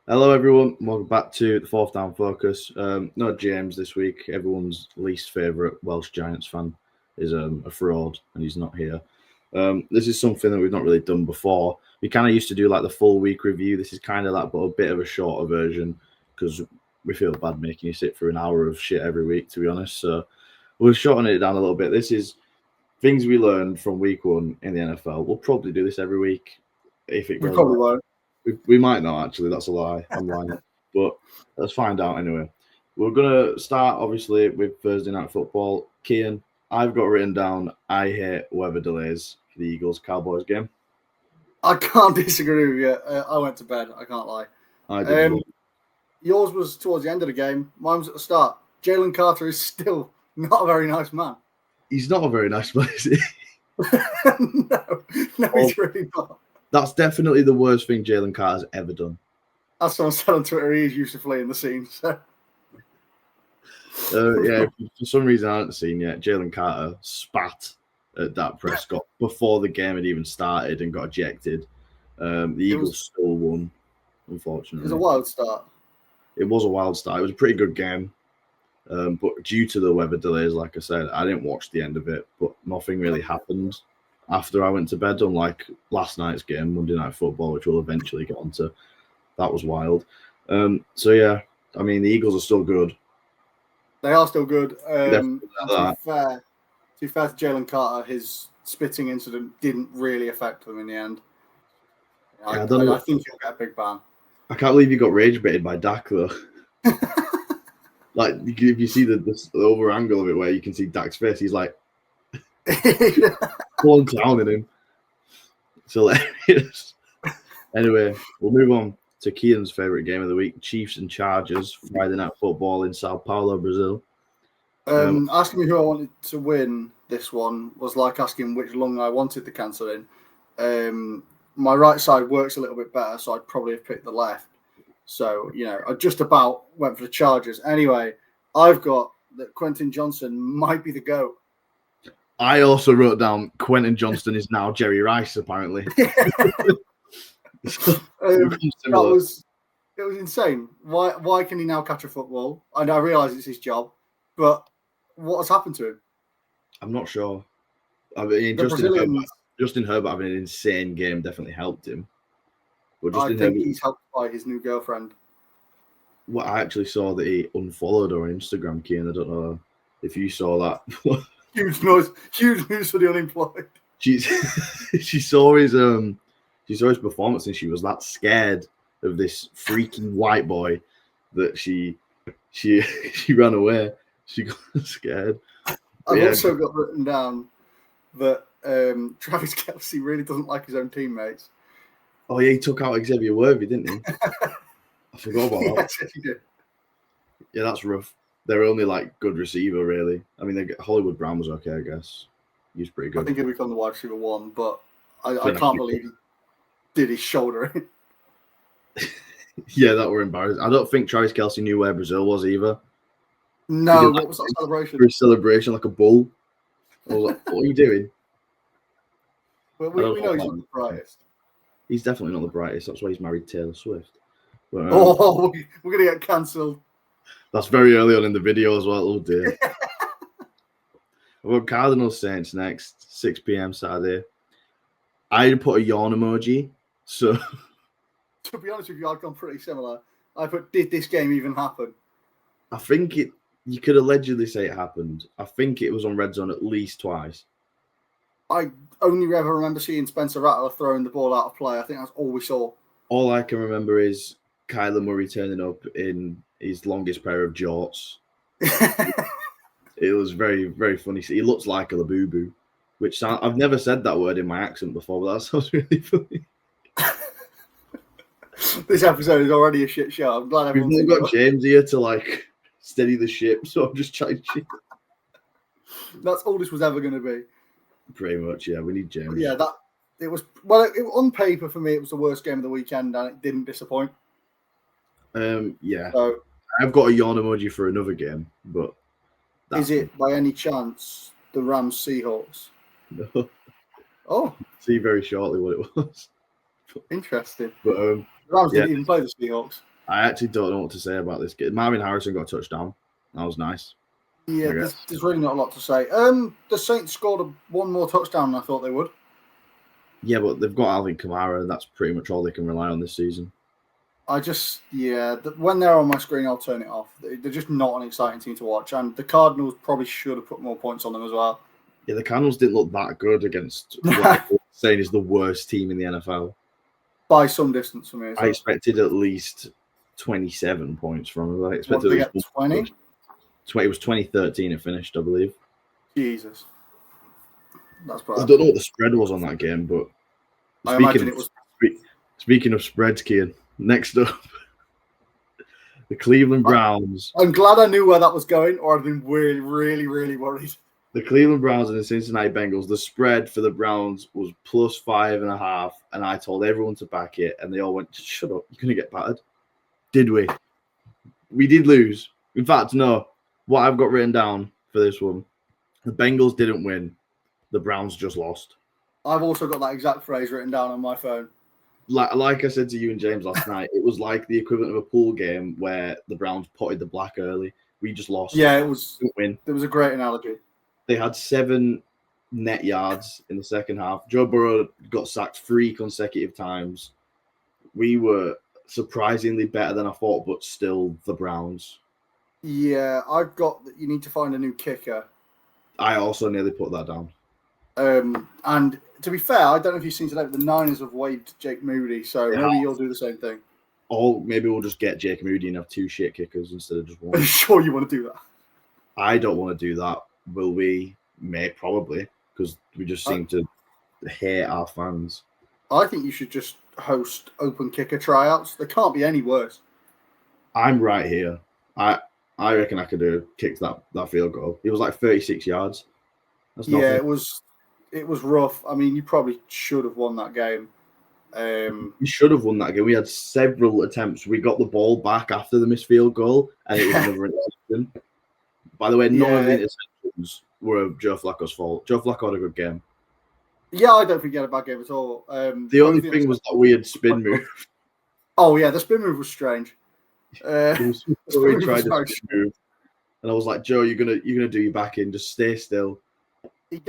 Hello, everyone. Welcome back to the Fourth Down Focus. No James this week. Everyone's least favourite Welsh Giants fan is a fraud, and he's not here. This is something that we've not really done before. We kind of used to do like the full week review. This is kind of that, but a bit of a shorter version because we feel bad making you sit through an hour of shit every week, to be honest. So we're shortening it down a little bit. This is things we learned from week one in the NFL. We'll probably do this every week if it We goes. probably won't. We might not, actually. That's a lie. I'm lying. But let's find out anyway. We're going to start, obviously, with Thursday Night Football. Kian, I've got written down, I hate weather delays for the Eagles-Cowboys game. I can't disagree with you. I went to bed. I can't lie. I did. Yours was towards the end of the game. Mine was at the start. Jalen Carter is still not a very nice man. He's not a very nice man, is he? No, he's really not. That's definitely the worst thing Jalen Carter's ever done. As someone said on Twitter, he is used to fleeing the scene. So. Yeah, for some reason I haven't seen yet. Jalen Carter spat at Dak Prescott before the game had even started and got ejected. The Eagles still won, unfortunately. It was a wild start. It was a wild start. It was a pretty good game. But due to the weather delays, like I said, I didn't watch the end of it, but nothing really happened after I went to bed, unlike last night's game, Monday Night Football, which we'll eventually get onto. That was wild. So, yeah, I mean, the Eagles are still good. They are still good. To be fair to Jalen Carter, his spitting incident didn't really affect them in the end. I think he'll get a big ban. I can't believe you got rage baited by Dak, though. Like, if you see the over angle of it where you can see Dak's face, he's like, pulling clowning him. It's hilarious. Anyway, we'll move on to Kian's favourite game of the week, Chiefs and Chargers, Friday Night Football in Sao Paulo, Brazil. Asking me who I wanted to win this one was like asking which lung I wanted to cancel in. My right side works a little bit better, so I'd probably have picked the left. So, I just about went for the Chargers. Anyway, I've got that Quentin Johnson might be the GOAT. I also wrote down Quentin Johnston is now Jerry Rice, apparently. It was insane. Why can he now catch a football? And I realise it's his job, but what has happened to him? I'm not sure. I mean, Justin Herbert having an insane game definitely helped him. But I think he's helped by his new girlfriend. Well, I actually saw that he unfollowed her on Instagram, Kian. I don't know if you saw that. Huge news for the unemployed. She saw his performance and she was that scared of this freaking white boy that she ran away. She got scared. I've also got written down that Travis Kelce really doesn't like his own teammates. Oh yeah, he took out Xavier Worthy, didn't he? I forgot about that. Yes, he did. Yeah, that's rough. They're only like good receiver, really. I mean, Hollywood Brown was okay, I guess. He was pretty good. I think he'll become the wide receiver one, but I can't believe he did his shoulder in. Yeah, that were embarrassing. I don't think Travis Kelce knew where Brazil was either. No, what was that celebration? For a celebration like a bull. I was like, what are you doing? Well, we know he's not the brightest. He's definitely not the brightest. That's why he's married Taylor Swift. But, we're going to get cancelled. That's very early on in the video as well. Oh, dear. Well, Cardinals Saints next, 6 p.m. Saturday. I put a yawn emoji. So, to be honest with you, I've gone pretty similar. I put, did this game even happen? I think you could allegedly say it happened. I think it was on Red Zone at least twice. I only ever remember seeing Spencer Rattler throwing the ball out of play. I think that's all we saw. All I can remember is Kyler Murray turning up in his longest pair of jorts. It was very, very funny. He looks like a Labubu, which I've never said that word in my accent before, but that sounds really funny. This episode is already a shit show. I'm glad everyone's We've not got James here to steady the ship, so I'm just trying to. That's all this was ever going to be. Pretty much, yeah. We need James. Yeah, it was on paper for me. It was the worst game of the weekend, and it didn't disappoint. Yeah. So, I've got a yawn emoji for another game, but is it by any chance the Rams Seahawks? No. Oh, see very shortly what it was. Interesting. But the Rams didn't even play the Seahawks. I actually don't know what to say about this game. Marvin Harrison got a touchdown. That was nice. Yeah, there's really not a lot to say. The Saints scored one more touchdown than I thought they would. Yeah, but they've got Alvin Kamara, and that's pretty much all they can rely on this season. When they're on my screen, I'll turn it off. They're just not an exciting team to watch, and the Cardinals probably should have put more points on them as well. Yeah, the Cardinals didn't look that good against what I'm saying is the worst team in the NFL. By some distance for me. I expected at least 27 points from them. I expected it was 20? It was 2013 it finished, I believe. Jesus. That's bad. I don't know what the spread was on that game, but I imagine it was. Speaking of spreads, Kian, next up, the Cleveland Browns. I'm glad I knew where that was going, or I'd been really, really, really worried. The Cleveland Browns and the Cincinnati Bengals, the spread for the Browns was plus 5.5, and I told everyone to back it, and they all went, shut up, you're going to get battered. Did we? We did lose. In fact, no. What I've got written down for this one, the Bengals didn't win. The Browns just lost. I've also got that exact phrase written down on my phone. Like I said to you and James last night, it was like the equivalent of a pool game where the Browns potted the black early. We just lost. Yeah, it was. Didn't win. It was a great analogy. They had 7 net yards in the second half. Joe Burrow got sacked 3 consecutive times. We were surprisingly better than I thought, but still the Browns. Yeah, I've got that you need to find a new kicker. I also nearly put that down. And to be fair, I don't know if you've seen today, but the Niners have waived Jake Moody, so maybe you'll do the same thing. Or maybe we'll just get Jake Moody and have 2 shit kickers instead of just one. Are you sure you want to do that? I don't want to do that. Will we? May probably, because we just seem to hate our fans. I think you should just host open kicker tryouts. They can't be any worse. I'm right here. I reckon I could have kicked that field goal. It was like 36 yards. That's nothing. Yeah, it was rough. I mean, you probably should have won that game. We should have won that game. We had several attempts. We got the ball back after the missed field goal, and it was another interception. By the way, none of the interceptions were Joe Flacco's fault. Joe Flacco had a good game. Yeah, I don't think he had a bad game at all. The only thing was that weird spin move. Oh, yeah, the spin move was strange. He tried to spin move. And I was like, Joe, you're gonna do your back in. Just stay still. It's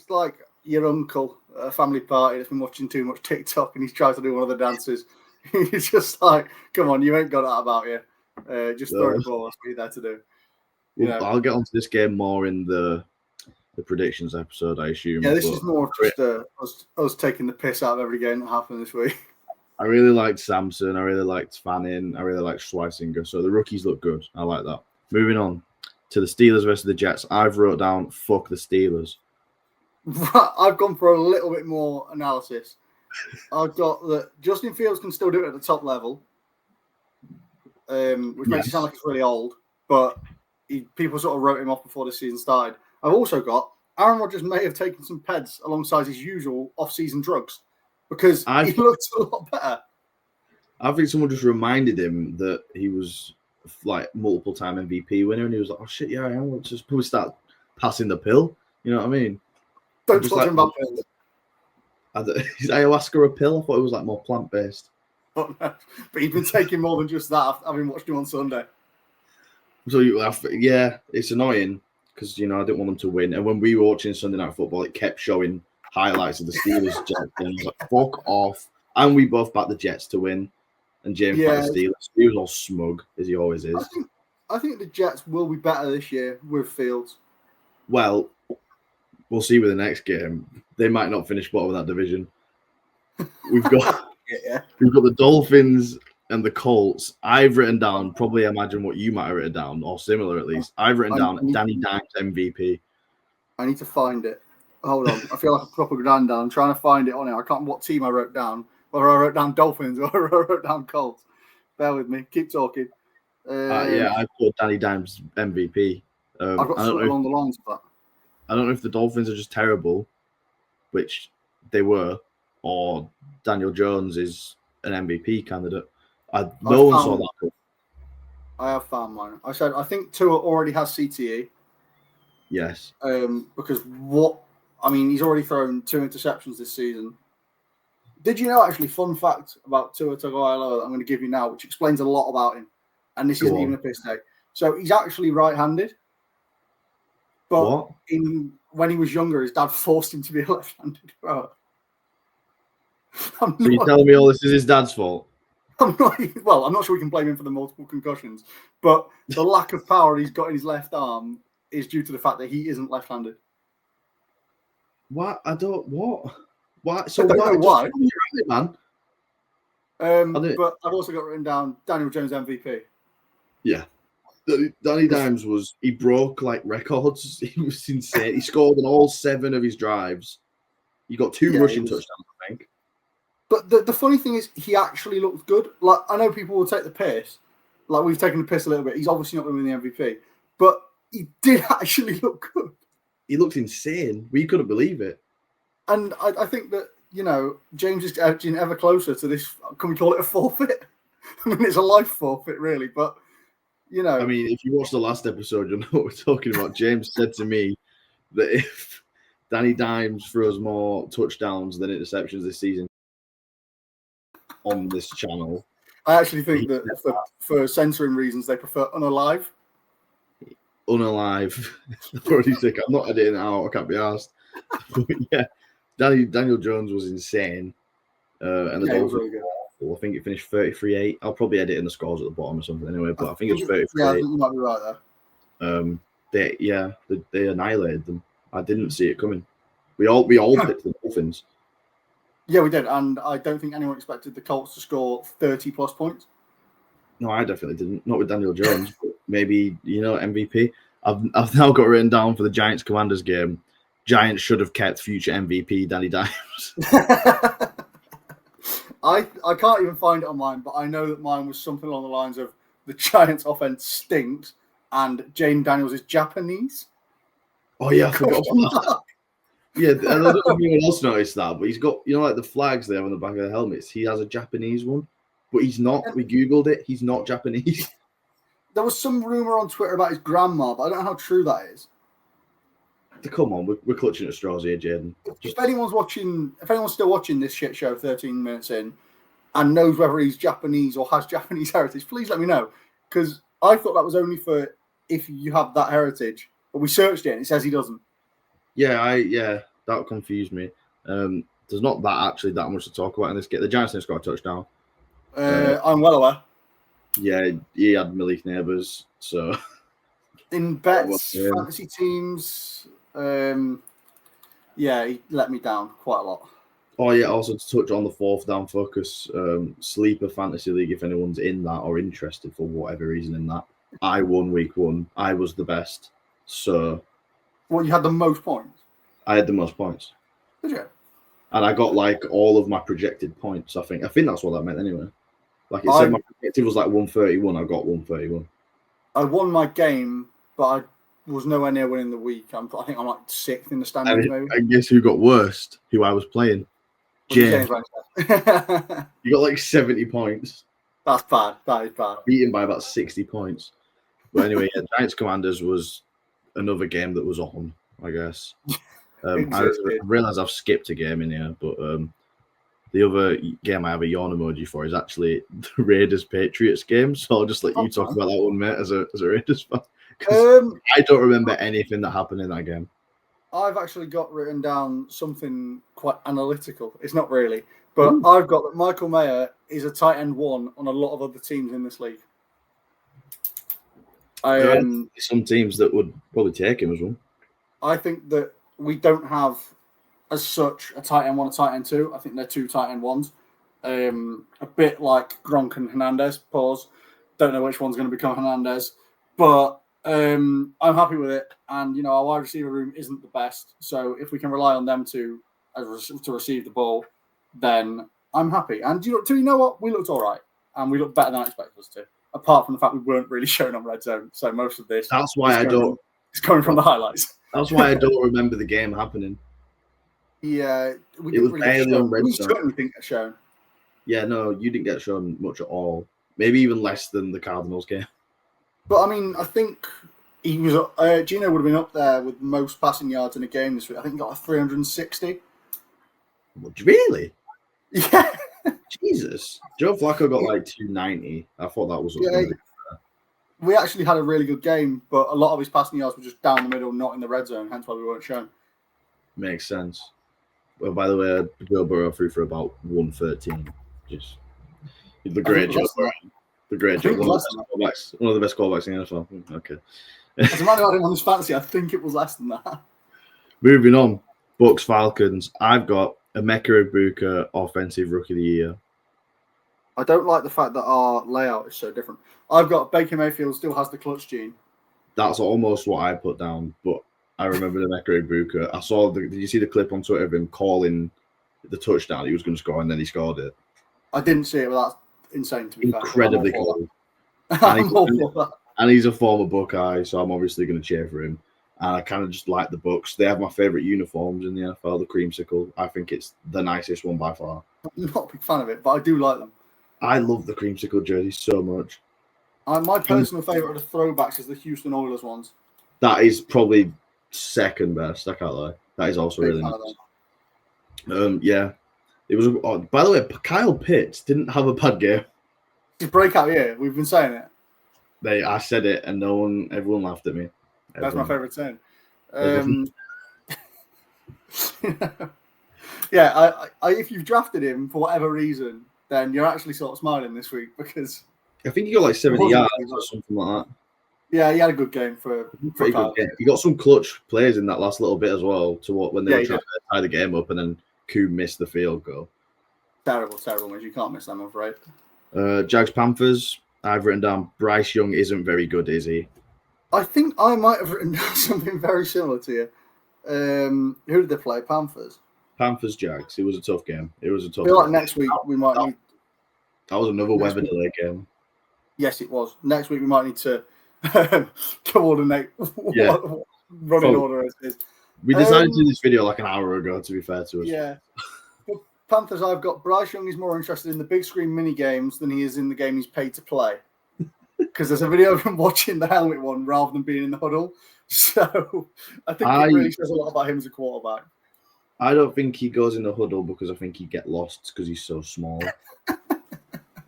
like your uncle at a family party that's been watching too much TikTok and he's trying to do one of the dances. He's just like, come on, you ain't got that about you. Just throw the ball. That's what you're there to do. Well, I'll get onto this game more in the predictions episode, I assume. Yeah, this is more just us taking the piss out of every game that happened this week. I really liked Samson. I really liked Fanning. I really liked Schweisinger. So the rookies look good. I like that. Moving on to the Steelers versus the Jets. I've wrote down, fuck the Steelers. I've gone for a little bit more analysis. I've got that Justin Fields can still do it at the top level, which makes it sound like it's really old, but people sort of wrote him off before the season started. I've also got Aaron Rodgers may have taken some peds alongside his usual off-season drugs because he looked a lot better. I think someone just reminded him that he was like multiple-time MVP winner, and he was like, "Oh shit, yeah, I am." Let's just probably start passing the pill. You know what I mean? Don't talk to him about pills. Is ayahuasca a pill? I thought it was like more plant-based. But he's been taking more than just that. Having watched him on Sunday. So yeah, it's annoying because I didn't want them to win. And when we were watching Sunday Night Football, it kept showing highlights of the Steelers Jets, and I was like, "Fuck off!" And we both backed the Jets to win, and James backed the Steelers. He was all smug as he always is. I think the Jets will be better this year with Fields. Well, we'll see with the next game. They might not finish bottom of that division. We've got we've got the Dolphins and the Colts. I've written down, probably imagine what you might have written down, or similar at least. I've written down Danny Dimes MVP. I need to find it. Hold on. I feel like a proper granddad. I'm trying to find it on it. I can't remember what team I wrote down. Whether I wrote down Dolphins or I wrote down Colts. Bear with me. Keep talking. I put Danny Dimes MVP. I've got something along the lines of that. I don't know if the Dolphins are just terrible, which they were, or Daniel Jones is an MVP candidate. No one saw that. I have found mine. I said I think Tua already has CTE. Yes. Because he's already thrown 2 interceptions this season. Did you know, actually, fun fact about Tua Tagovailoa that I'm going to give you now, which explains a lot about him, and this isn't even a piss take. So he's actually right-handed, but when he was younger, his dad forced him to be a left-handed thrower. Are you telling me all this is his dad's fault? I'm not sure we can blame him for the multiple concussions, but the lack of power he's got in his left arm is due to the fact that he isn't left-handed. What? Why? So I don't know why. Man. But I've also got written down Daniel Jones MVP. Yeah. Danny Dimes he broke like records. He was insane. He scored on all 7 of his drives. He got 2 rushing touchdowns, I think. But the funny thing is, he actually looked good. Like, I know people will take the piss. Like, we've taken the piss a little bit. He's obviously not going to win the MVP. But he did actually look good. He looked insane. We couldn't believe it. And I think that, James is edging ever closer to this. Can we call it a forfeit? I mean, it's a life forfeit, really. But, I mean, if you watch the last episode, you'll know what we're talking about. James said to me that if Danny Dimes throws more touchdowns than interceptions this season on this channel. I actually think that for censoring reasons, they prefer unalive. Unalive. I'm already sick. I'm not editing it out. I can't be asked. But yeah, Daniel Jones was insane. And the Dolphins really good. I think it finished 33-8. I'll probably edit in the scores at the bottom or something anyway, but I think it was 33-8. Yeah, I think you might be right there. They annihilated them. I didn't see it coming. We all picked the Dolphins. Yeah, we did, and I don't think anyone expected the Colts to score 30+ points. No, I definitely didn't. Not with Daniel Jones, but maybe MVP. I've now got written down for the Giants Commanders game. Giants should have kept future MVP Danny Dimes. I can't even find it on mine, but I know that mine was something along the lines of the Giants' offense stinks and Jaden Daniels is Japanese. Oh yeah, I forgot about that. Yeah, I don't know if anyone else noticed that, but he's got like the flags there on the back of the helmets. He has a Japanese one, but he's not. We googled it. He's not Japanese. There was some rumor on Twitter about his grandma, but I don't know how true that is. Come on, we're clutching at straws here, Jaden. If anyone's still watching this shit show 13 minutes in and knows whether he's Japanese or has Japanese heritage, please let me know. Because I thought that was only for if you have that heritage. But we searched it and it says he doesn't. Yeah, that confused me. There's not that much to talk about in this game. The Giants didn't score a touchdown. I'm well aware. Yeah, he had Malik Neighbors, so in bets, fantasy teams, he let me down quite a lot. Oh yeah, also to touch on the 4th down focus, sleeper fantasy league. If anyone's in that or interested for whatever reason in that, I won week 1. I was the best. So, well, you had the most points. I had the most points. Did you? And I got like all of my projected points. I think that's what that meant anyway. Like it said, my projected was like 131. I got 131. I won my game, but I was nowhere near winning the week. I think I'm like 6th in the standings. Maybe. I guess who got worst? Who I was playing? James. You got like 70 points. That's bad. That is bad. Beaten by about 60 points. But anyway, Giants Commanders was another game that was on, I guess. I realize I've skipped a game in here, but the other game I have a yawn emoji for is actually the Raiders Patriots game. So I'll just let you talk about that one, mate, as a Raiders fan. I don't remember anything that happened in that game. I've actually got written down something quite analytical. It's not really, but I've got that Michael Mayer is a tight end 1 on a lot of other teams in this league. Some teams that would probably take him as well. I think that we don't have, as such, a tight end 1, a tight end 2. I think they're 2 tight end 1s. A bit like Gronk and Hernandez. Pause. Don't know which one's going to become Hernandez, but I'm happy with it. And our wide receiver room isn't the best, so if we can rely on them to receive the ball, then I'm happy. And do you know what? We looked all right, and we looked better than I expected us to. Apart from the fact we weren't really shown on red zone, so most of this. That's why it's coming from the highlights. That's why I don't remember the game happening. Yeah, it was barely on red zone. Certainly didn't get shown. Yeah, no, you didn't get shown much at all. Maybe even less than the Cardinals game. But I mean, I think he was. Gino would have been up there with most passing yards in a game this week. I think he got 360. Really? Yeah. Jesus. Joe Flacco got like 290. I thought that was Yeah, we actually had a really good game, but a lot of his passing yards were just down the middle, not in the red zone, hence why we weren't shown. Makes sense. Well, by the way, Joe Burrow threw for about 113. Just the great Joe Burrow. The great Joe. One of the best callbacks in the NFL. Okay. As a man who had him on his fantasy, I think it was less than that. Moving on. Bucks Falcons. I've got Emeka Egbuka Offensive Rookie of the Year. I don't like the fact that our layout is so different. I've got Baker Mayfield still has the clutch gene. That's almost what I put down, but I remember Emeka Egbuka. I saw did you see the clip on Twitter of him calling the touchdown he was going to score, and then he scored it? I didn't see it, but that's insane to be incredibly cool. And he's a former Buckeye, so I'm obviously going to cheer for him. And I kind of just like the Bucks. They have my favorite uniforms in the NFL, the creamsicle. I think it's the nicest one by far. I'm not a big fan of it, but I do like them. I love the creamsicle jersey so much. My personal favorite of the throwbacks is the Houston Oilers ones. That is probably second best. I can't lie. That is also really nice. Yeah. It was. By the way, Kyle Pitts didn't have a bad game. His breakout year. We've been saying it. I said it, and everyone laughed at me. That's my favorite saying. Yeah, if you've drafted him for whatever reason, then you're actually sort of smiling this week because I think he got like 70 yards or something like that. Yeah, he had a good game for good game. He got some clutch plays in that last little bit as well when they were trying to tie the game up, and then Koo missed the field goal. Terrible match. You can't miss them, I'm afraid. Jags Panthers. I've written down Bryce Young isn't very good, is he? I think I might have written down something very similar to you. Who did they play? Panthers. Panthers Jags. It was a tough game. I feel like next week we might need. That was another weather delay game. Yes, it was. Next week we might need to coordinate what running order it is. We decided to do this video like an hour ago, to be fair to us. Yeah. For Panthers, I've got Bryce Young is more interested in the big screen mini games than he is in the game he's paid to play. Because there's a video of him watching the helmet one rather than being in the huddle. So I think it really says a lot about him as a quarterback. I don't think he goes in the huddle because I think he'd get lost because he's so small.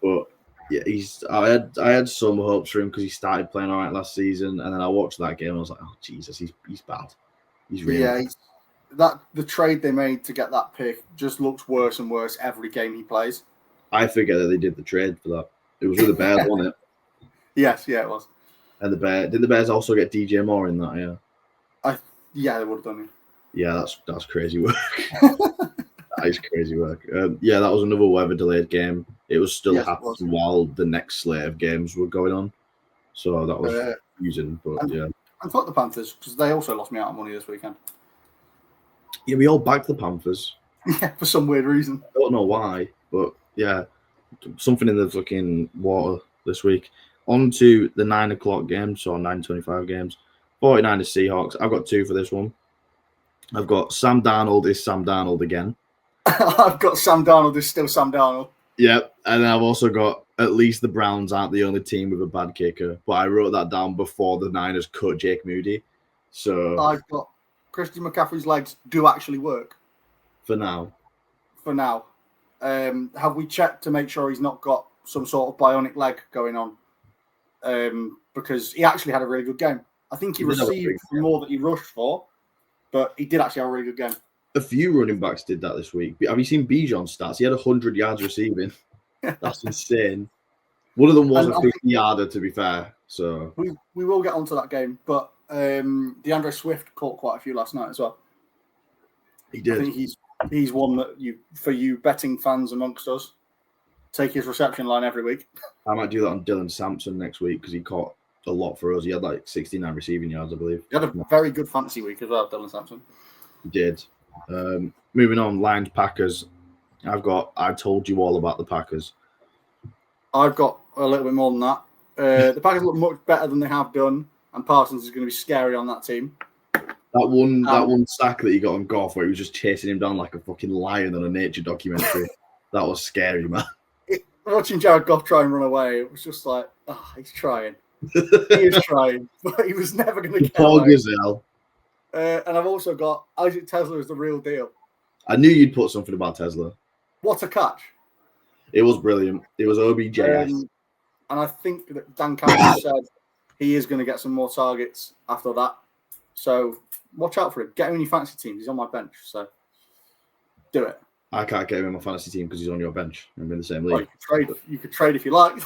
But yeah, I had some hopes for him because he started playing all right last season, and then I watched that game and I was like, oh Jesus, he's bad. He's really bad. The trade they made to get that pick just looks worse and worse every game he plays. I forget that they did the trade for that. It was with the Bears, wasn't it? Yes, it was. And didn't the Bears also get DJ Moore in that? Yeah, they would have done it. Yeah, that's crazy work. That is crazy work. Yeah, that was another weather delayed game. It was still happening while the next slate of games were going on. So that was confusing, but yeah. I thought the Panthers, because they also lost me out on money this weekend. Yeah, we all backed the Panthers. Yeah, for some weird reason. I don't know why, but yeah, something in the fucking water this week. On to the 9 o'clock games, so 9:25 games. 49ers Seahawks. I've got two for this one. I've got Sam Darnold is Sam Darnold again. I've got Sam Darnold is still Sam Darnold. Yep, and then I've also got at least the Browns aren't the only team with a bad kicker, but I wrote that down before the Niners cut Jake Moody. So I've got Christian McCaffrey's legs do actually work. For now. Have we checked to make sure he's not got some sort of bionic leg going on? Because he actually had a really good game. I think he received more than he rushed for, but he did actually have a really good game. A few running backs did that this week. Have you seen Bijan's stats? He had 100 yards receiving. That's insane. One of them was a 50-yarder, to be fair. So we will get onto that game, but DeAndre Swift caught quite a few last night as well. He did. I think he's one that for you betting fans amongst us, take his reception line every week. I might do that on Dylan Sampson next week because he caught a lot for us. He had like 69 receiving yards, I believe. He had a very good fantasy week as well, Dylan Sampson. He did. Moving on, Lions Packers. I told you all about the Packers. I've got a little bit more than that. The Packers look much better than they have done, and Parsons is going to be scary on that team. That one sack that he got on Goff where he was just chasing him down like a fucking lion on a nature documentary. That was scary, man. Watching Jared Goff try and run away, it was just like, he's trying. He is trying, but he was never going to get poor away. Gazelle. And I've also got Isaac Tesla is the real deal. I knew you'd put something about Tesla. What a catch! It was brilliant. It was OBJS. And I think that Dan Campbell said he is going to get some more targets after that. So watch out for him. Get him in your fantasy teams. He's on my bench, so do it. I can't get him in my fantasy team because he's on your bench. I'm in the same league. Well, you could trade if you like.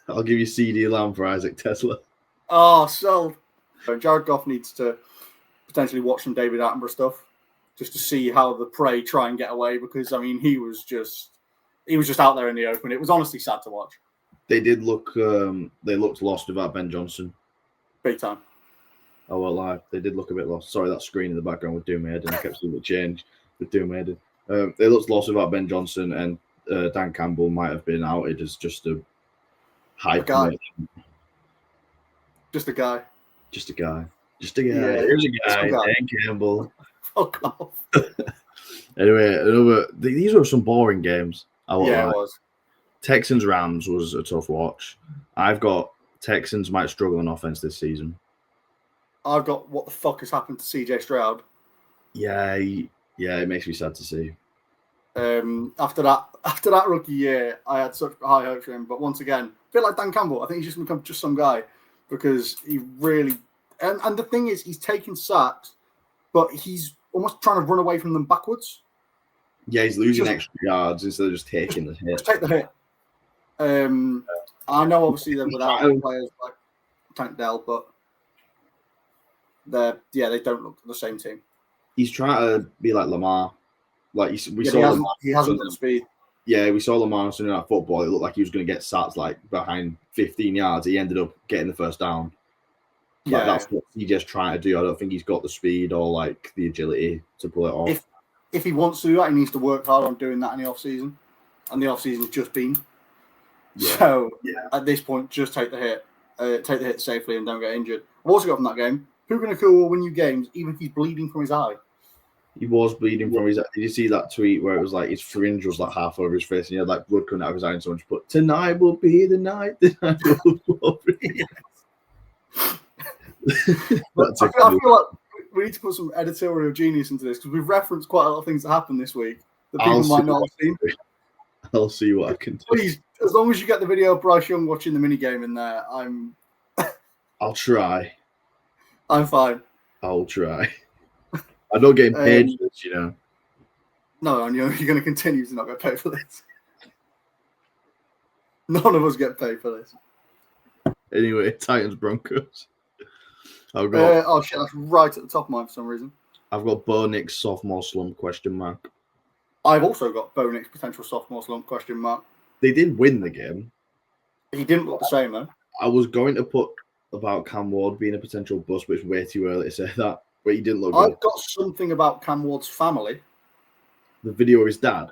I'll give you CD Lamb for Isaac Tesla. Oh, sold. So Jared Goff needs to potentially watch some David Attenborough stuff just to see how the prey try and get away, because I mean he was just out there in the open. It was honestly sad to watch. They did look they looked lost without Ben Johnson. Big time. I won't lie. They did look a bit lost. Sorry, that screen in the background was doing my head in. I kept seeing it change with doing my head in. They looked lost without Ben Johnson, and Dan Campbell might have been outed as just a high guy. Just a guy. Just a guy. Just a guy. Yeah, Here's a guy. Dan Campbell. Fuck off. Anyway, these were some boring games. It was. Texans Rams was a tough watch. I've got Texans might struggle on offense this season. I've got what the fuck has happened to CJ Stroud. Yeah, it makes me sad to see. After that rookie year, I had such high hopes for him. But once again, I feel like Dan Campbell. I think he's just become just some guy because he really. And the thing is, he's taking sacks, but he's almost trying to run away from them backwards. Yeah, he's losing extra yards instead of just taking the hit. Just take the hit. I know, obviously, they're without players like Tank Dell, but they don't look the same team. He's trying to be like Lamar. Like he hasn't got the speed. Yeah, we saw Lamar in that football. It looked like he was going to get sats like behind 15 yards. He ended up getting the first down. Like, that's what he's just trying to do. I don't think he's got the speed or like the agility to pull it off. If he wants to do that, he needs to work hard on doing that in the off season. And the off season's just been. Yeah. So at this point, just take the hit safely and don't get injured. I've also got from that game, Puka Nacua will win you games even if he's bleeding from his eye. He was bleeding from his eye. Did you see that tweet where it was like his fringe was like half over his face and he had like blood coming out of his eye and someone just put, "Tonight will be the night that I will glory." I feel like we need to put some editorial genius into this because we've referenced quite a lot of things that happened this week that people might not have seen. I'll see what I can do. Please, as long as you get the video of Bryce Young watching the minigame in there, I'll try. I'm fine. I'll try. I'm not getting paid for this, you know. No, and you're going to continue to not get paid for this. None of us get paid for this. Anyway, Titans Broncos. Oh shit, that's right at the top of mine for some reason. I've got Bo Nix sophomore slump ? I've also got Bo Nix potential sophomore slump ? They did win the game. He didn't look the same though. I was going to put about Cam Ward being a potential bust, but it's way too early to say that. But he didn't look good. I've got something about Cam Ward's family. The video of his dad.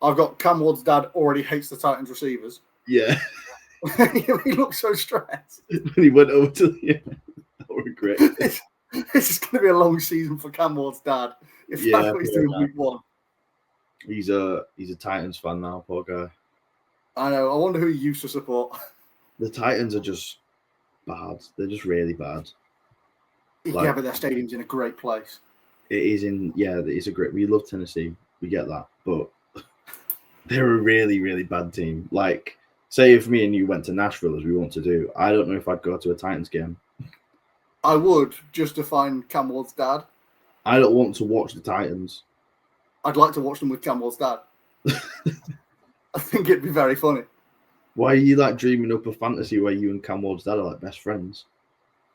I've got Cam Ward's dad already hates the Titans receivers. Yeah. He looked so stressed. When he went over to the that would be great. This is going to be a long season for Cam Ward's dad. If that's what he's doing week one. He's a Titans fan now, poor guy. I know. I wonder who he used to support. The Titans are just bad. They're just really bad. Yeah, but their stadium's in a great place. It is it's a great. We love Tennessee. We get that, but they're a really, really bad team. Like, say if me and you went to Nashville as we want to do, I don't know if I'd go to a Titans game. I would, just to find Cam Ward's dad. I don't want to watch the Titans. I'd like to watch them with Cam Ward's dad. I think it'd be very funny. Why are you like dreaming up a fantasy where you and Cam Ward's dad are like best friends?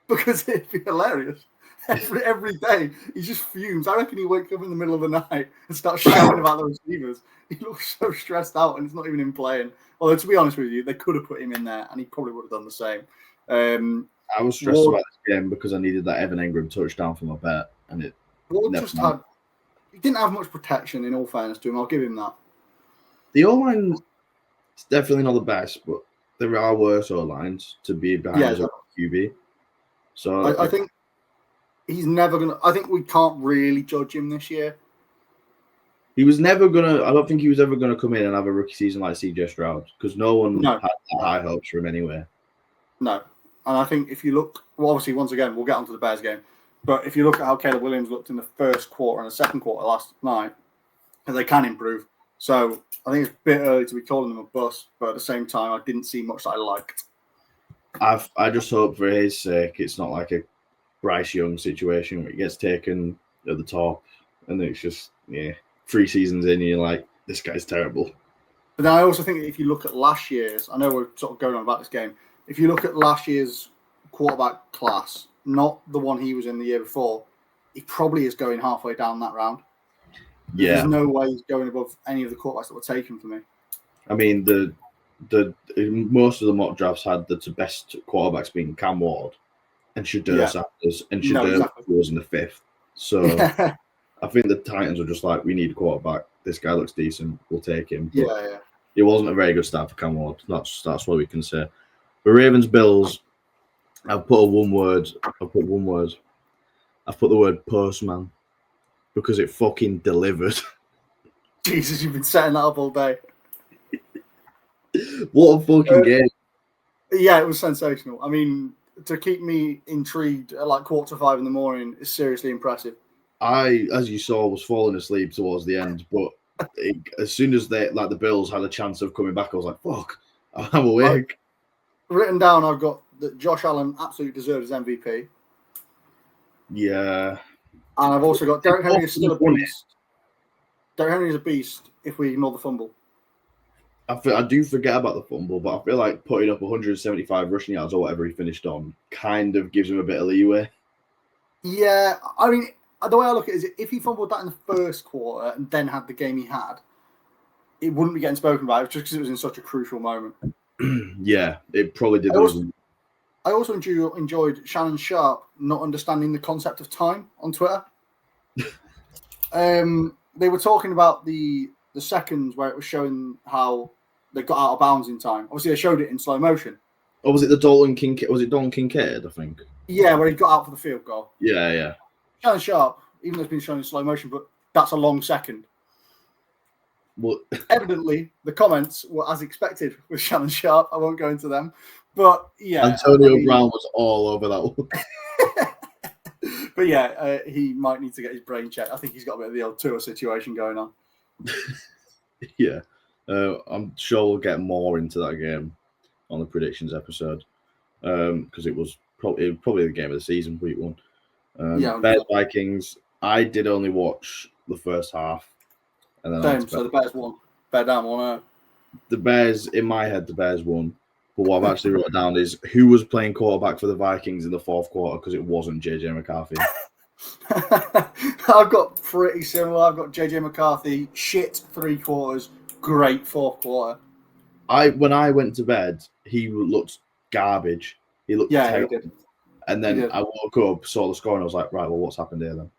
Because it'd be hilarious. Every day, he just fumes. I reckon he wakes up in the middle of the night and starts shouting about the receivers. He looks so stressed out and it's not even him playing. Although, to be honest with you, they could have put him in there and he probably would have done the same. I was stressed about this game because I needed that Evan Engram touchdown for my bet. And it he didn't have much protection, in all fairness to him. I'll give him that. The O-line is definitely not the best, but there are worse O-lines to be behind as a QB. So I think he's never going to... I think we can't really judge him this year. He was never going to... I don't think he was ever going to come in and have a rookie season like CJ Stroud because no one had high hopes for him anyway. No. And I think if you look... Well, obviously, once again, we'll get onto the Bears game. But if you look at how Caleb Williams looked in the first quarter and the second quarter last night, and they can improve. So I think it's a bit early to be calling them a bust, but at the same time, I didn't see much that I liked. I just hope for his sake it's not like a Bryce Young situation where he gets taken at the top and then it's just 3 seasons in and you're like, this guy's terrible. But then I also think if you look at last year's, I know we're sort of going on about this game. If you look at last year's quarterback class, not the one he was in the year before, he probably is going halfway down that round. Yeah. There's no way he's going above any of the quarterbacks that were taken for me. I mean, the most of the mock drafts had the best quarterbacks being Cam Ward and Shedeur Sanders, and Shedeur was in the 5th. So I think the Titans were just like, we need a quarterback. This guy looks decent. We'll take him. But it wasn't a very good start for Cam Ward. That's what we can say. The Ravens Bills, I've put one word. I've put the word postman because it fucking delivered. Jesus, you've been setting that up all day. What a fucking game. Yeah, it was sensational. I mean, to keep me intrigued at like 4:45 in the morning is seriously impressive. I, as you saw, was falling asleep towards the end, but as soon as the Bills had a chance of coming back, I was like, fuck, I'm awake. Written down, I've got that Josh Allen absolutely deserved his MVP. Yeah. And I've also got Derrick Henry is still a beast. Derrick Henry is a beast if we ignore the fumble. I do forget about the fumble, but I feel like putting up 175 rushing yards or whatever he finished on kind of gives him a bit of leeway. Yeah, I mean, the way I look at it is if he fumbled that in the first quarter and then had the game he had, it wouldn't be getting spoken about just because it was in such a crucial moment. Yeah, it probably did. I also enjoyed Shannon Sharp not understanding the concept of time on Twitter. They were talking about the seconds where it was showing how they got out of bounds in time. Obviously, they showed it in slow motion. Or was it the Dalton Kincaid? Was it Dalton Kincaid, I think? Yeah, where he got out for the field goal. Yeah. Shannon Sharp, even though it's been shown in slow motion, but that's a long second. Well, evidently, the comments were as expected with Shannon Sharp. I won't go into them. But yeah. Antonio Brown was all over that one. But yeah, he might need to get his brain checked. I think he's got a bit of the old tour situation going on. Yeah. I'm sure we'll get more into that game on the predictions episode because it was probably the game of the season, week 1. Bears Vikings. I did only watch the first half, and then so the Bears won. Bear down 1-0. The Bears, in my head, the Bears won. But what I've actually wrote down is who was playing quarterback for the Vikings in the 4th quarter because it wasn't JJ McCarthy. I've got pretty similar. I've got JJ McCarthy, shit 3 quarters, great 4th quarter. When I went to bed, he looked garbage. He looked terrible. He did. And then I woke up, saw the score, and I was like, right, well, what's happened here then?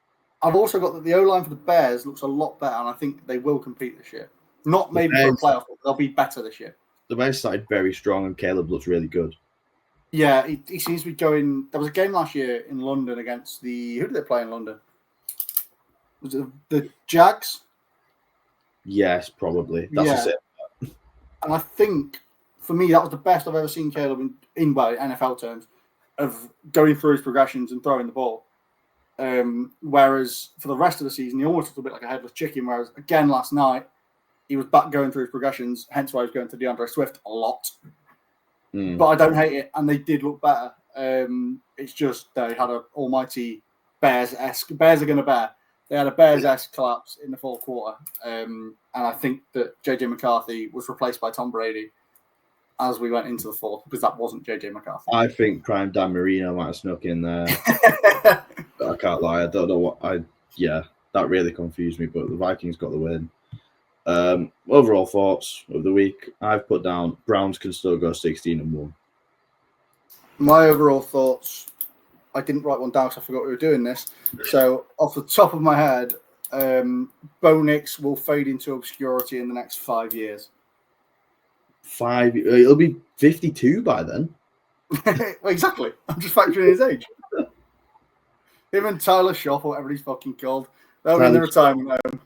I've also got that the O-line for the Bears looks a lot better, and I think they will compete this year. Not maybe for a playoff, but they'll be better this year. The Bears started very strong, and Caleb looks really good. Yeah, he seems to be going. There was a game last year in London against who did they play in London? Was it the Jags? Yes, probably. That's it. And I think for me that was the best I've ever seen Caleb in NFL terms of going through his progressions and throwing the ball. Whereas for the rest of the season, he almost looked a bit like a headless chicken. Whereas again last night, he was back going through his progressions. Hence why he was going to DeAndre Swift a lot. But I don't hate it, and they did look better. It's just they had an almighty Bears-esque. Bears are going to bear. They had a Bears-esque collapse in the 4th quarter. And I think that JJ McCarthy was replaced by Tom Brady as we went into the 4th because that wasn't JJ McCarthy. I think Prime Dan Marino might have snuck in there. I can't lie. I don't know what that really confused me, but the Vikings got the win. Overall thoughts of the week, I've put down Browns can still go 16-1. My overall thoughts, I didn't write one down because I forgot we were doing this. So off the top of my head, Bo Nix will fade into obscurity in the next 5 years. 5? It'll be 52 by then. Exactly. I'm just factoring his age. Him and Tyler Shough, or whatever he's fucking called, they'll be in the retirement home.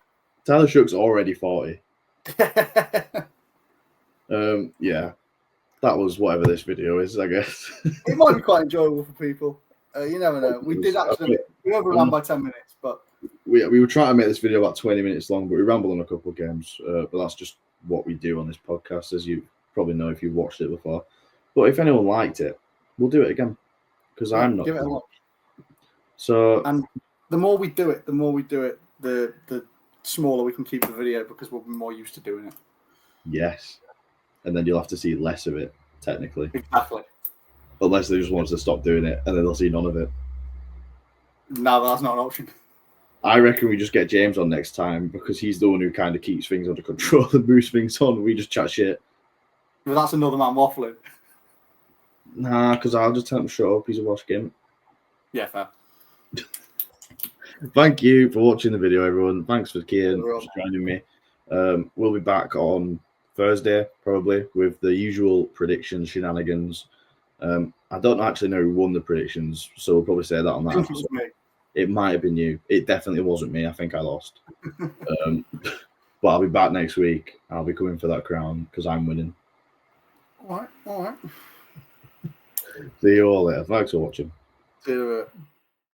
Tyler Shoug's already 40. Yeah. That was whatever this video is, I guess. It might be quite enjoyable for people. You never know. We did actually we overran by 10 minutes, but we were trying to make this video about 20 minutes long, but we rambled on a couple of games. But that's just what we do on this podcast, as you probably know if you've watched it before. But if anyone liked it, we'll do it again, because I'm not. Give it a watch. So, and the more we do it, the smaller we can keep the video, because we'll be more used to doing it. Yes. And then you'll have to see less of it, technically. Exactly. Unless they just want us to stop doing it, and then they'll see none of it. No, that's not an option. I reckon we just get James on next time, because he's the one who kind of keeps things under control and moves things on. We just chat shit. But that's another man waffling. Nah, because I'll just tell him to shut up. He's a Welsh gimp. Yeah, fair. Thank you for watching the video, everyone. Thanks for Kian for joining me. We'll be back on Thursday, probably, with the usual predictions shenanigans. I don't actually know who won the predictions, so we'll probably say that on that episode. It might have been you. It definitely wasn't me. I think I lost. But I'll be back next week. I'll be coming for that crown because I'm winning. All right. See you all later. Thanks for watching. See you later.